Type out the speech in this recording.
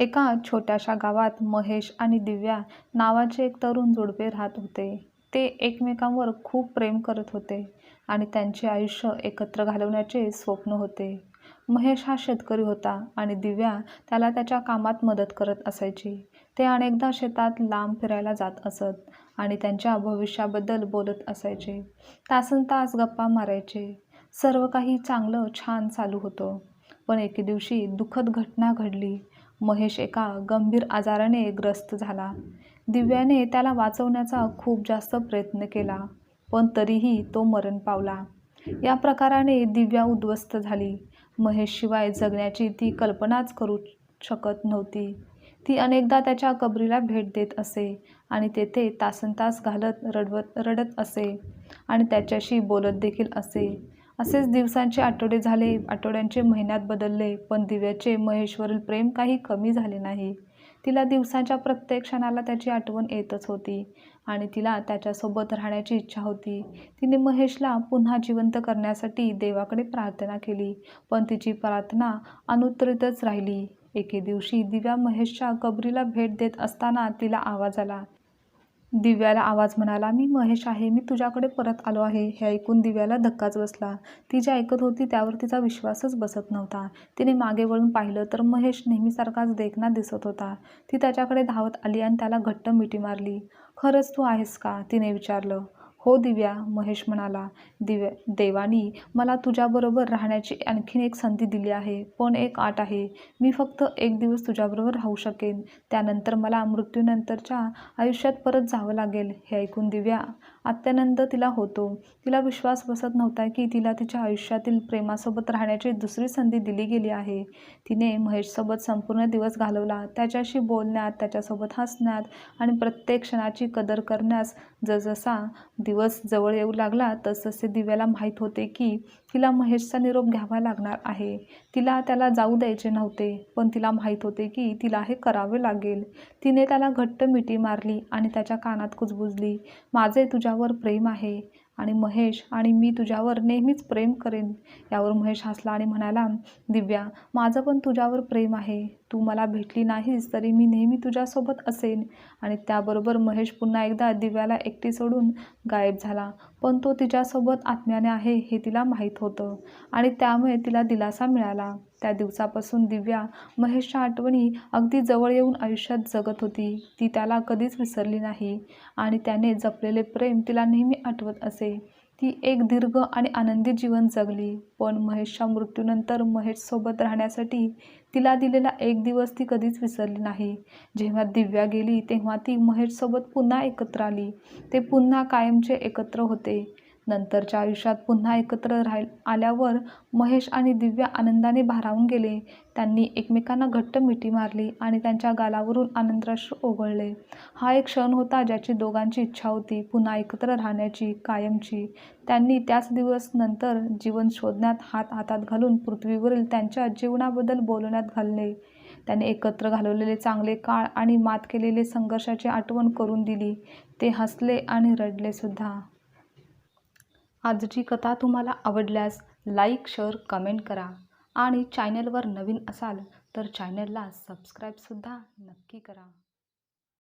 एका छोट्याशा गावात महेश आणि दिव्या नावाचे एक तरुण जोडपे राहत होते. ते एकमेकांवर खूप प्रेम करत होते आणि त्यांचे आयुष्य एकत्र घालवण्याचे स्वप्न होते. महेश हा शेतकरी होता आणि दिव्या त्याला त्याच्या कामात मदत करत असायची. ते अनेकदा शेतात लांब फिरायला जात असत आणि त्यांच्या भविष्याबद्दल बोलत असायचे. तासनतास गप्पा मारायचे. सर्व काही चांगलं छान चालू होतं. पण एके दिवशी दुःखद घटना घडली. महेश एका गंभीर आजाराने ग्रस्त झाला. दिव्याने त्याला वाचवण्याचा खूप जास्त प्रयत्न केला, पण तरीही तो मरण पावला. या प्रकाराने दिव्या उद्ध्वस्त झाली. महेशशिवाय जगण्याची ती कल्पनाच करू शकत नव्हती. ती अनेकदा त्याच्या कबरीला भेट देत असे आणि तेथे तासनतास घालत रडत असे आणि त्याच्याशी बोलत देखील असे. असेच दिवसांचे आठवडे झाले, आठवड्यांचे महिन्यात बदलले, पण दिव्याचे महेशवरील प्रेम काही कमी झाले नाही. तिला दिवसाच्या प्रत्येक क्षणाला त्याची आठवण येतच होती आणि तिला त्याच्यासोबत राहण्याची इच्छा होती. तिने महेशला पुन्हा जिवंत करण्यासाठी देवाकडे प्रार्थना केली, पण तिची प्रार्थना अनुत्तरितच राहिली. एके दिवशी दिव्या महेशच्या कबरीला भेट देत असताना तिला आवाज आला. दिव्याला आवाज म्हणाला, "मी महेश आहे, मी तुझ्याकडे परत आलो आहे." हे ऐकून दिव्याला धक्काच बसला. ती जे ऐकत होती त्यावर तिचा विश्वासच बसत नव्हता. तिने मागे वळून पाहिलं तर महेश नेहमीसारखाच देखणा दिसत होता. ती त्याच्याकडे धावत आली आणि त्याला घट्ट मिठी मारली. "खरंच तू आहेस का?" तिने विचारलं. "हो दिव्या," महेश म्हणाला. देवानी मला तुझ्याबरोबर राहण्याची आणखीन एक संधी दिली आहे, पण एक अट आहे. मी फक्त एक दिवस तुझ्याबरोबर राहू शकेन. त्यानंतर मला मृत्यूनंतरच्या आयुष्यात परत जावं लागेल." हे ऐकून दिव्या अत्यानंद तिला होतो. तिला विश्वास बसत नव्हता की तिला तिच्या आयुष्यातील प्रेमासोबत राहण्याची दुसरी संधी दिली गेली आहे. तिने महेशसोबत संपूर्ण दिवस घालवला. त्याच्याशी बोलण्यात, त्याच्यासोबत हसण्यात आणि प्रत्येक क्षणाची कदर करण्यास. जसजसा दिवस जवळ येऊ लागला तसतसे दिव्याला माहीत होते की तिला महेशचा निरोप घ्यावा लागणार आहे. तिला त्याला जाऊ द्यायचे नव्हते, पण तिला माहीत होते की तिला हे करावे लागेल. तिने त्याला घट्ट मिठी मारली आणि त्याच्या कानात कुजबुजली, "माझे तुझ्यावर प्रेम आहे आणि महेश आणि मी तुझ्यावर नेहमीच प्रेम करेन." यावर महेश हसला आणि म्हणाला, "दिव्या, माझं पण तुझ्यावर प्रेम आहे. तू मला भेटली नाहीस तरी मी नेहमी तुझ्यासोबत असेन." आणि त्याबरोबर महेश पुन्हा एकदा दिव्याला एकटी सोडून गायब झाला. पण तो तिच्यासोबत आत्म्याने आहे हे तिला माहीत होतं आणि त्यामुळे तिला दिलासा मिळाला. त्या दिवसापासून दिव्या महेशच्या आठवणी अगदी जवळ येऊन आयुष्यात जगत होती. ती त्याला कधीच विसरली नाही आणि त्याने जपलेले प्रेम तिला नेहमी आठवत असे. ती एक दीर्घ आणि आनंदी जीवन जगली, पण महेशच्या मृत्यूनंतर महेशसोबत राहण्यासाठी तिला दिलेला एक दिवस ती कधीच विसरली नाही. जेव्हा दिव्या गेली तेव्हा ती महेशसोबत पुन्हा एकत्र आली. ते पुन्हा कायमचे एकत्र होते. नंतरच्या आयुष्यात पुन्हा एकत्र आल्यावर महेश आणि दिव्या आनंदाने भारावून गेले. त्यांनी एकमेकांना घट्ट मिठी मारली आणि त्यांच्या गालावरून आनंदाश्रू ओघळले. हा एक क्षण होता ज्याची दोघांची इच्छा होती पुन्हा एकत्र राहण्याची, कायमची. त्यांनी त्याच दिवस नंतर जीवन शोधण्यात हात हातात घालून पृथ्वीवरील त्यांच्या जीवनाबद्दल बोलण्यात घालले. त्याने एकत्र घालवलेले चांगले काळ आणि मात केलेले संघर्षाची आठवण करून दिली. ते हसले आणि रडले सुद्धा. आजची कथा तुम्हाला आवडल्यास लाईक, शेअर, कमेंट करा आणि चॅनलवर नवीन असाल तर चॅनलला सबस्क्राईबसुद्धा नक्की करा.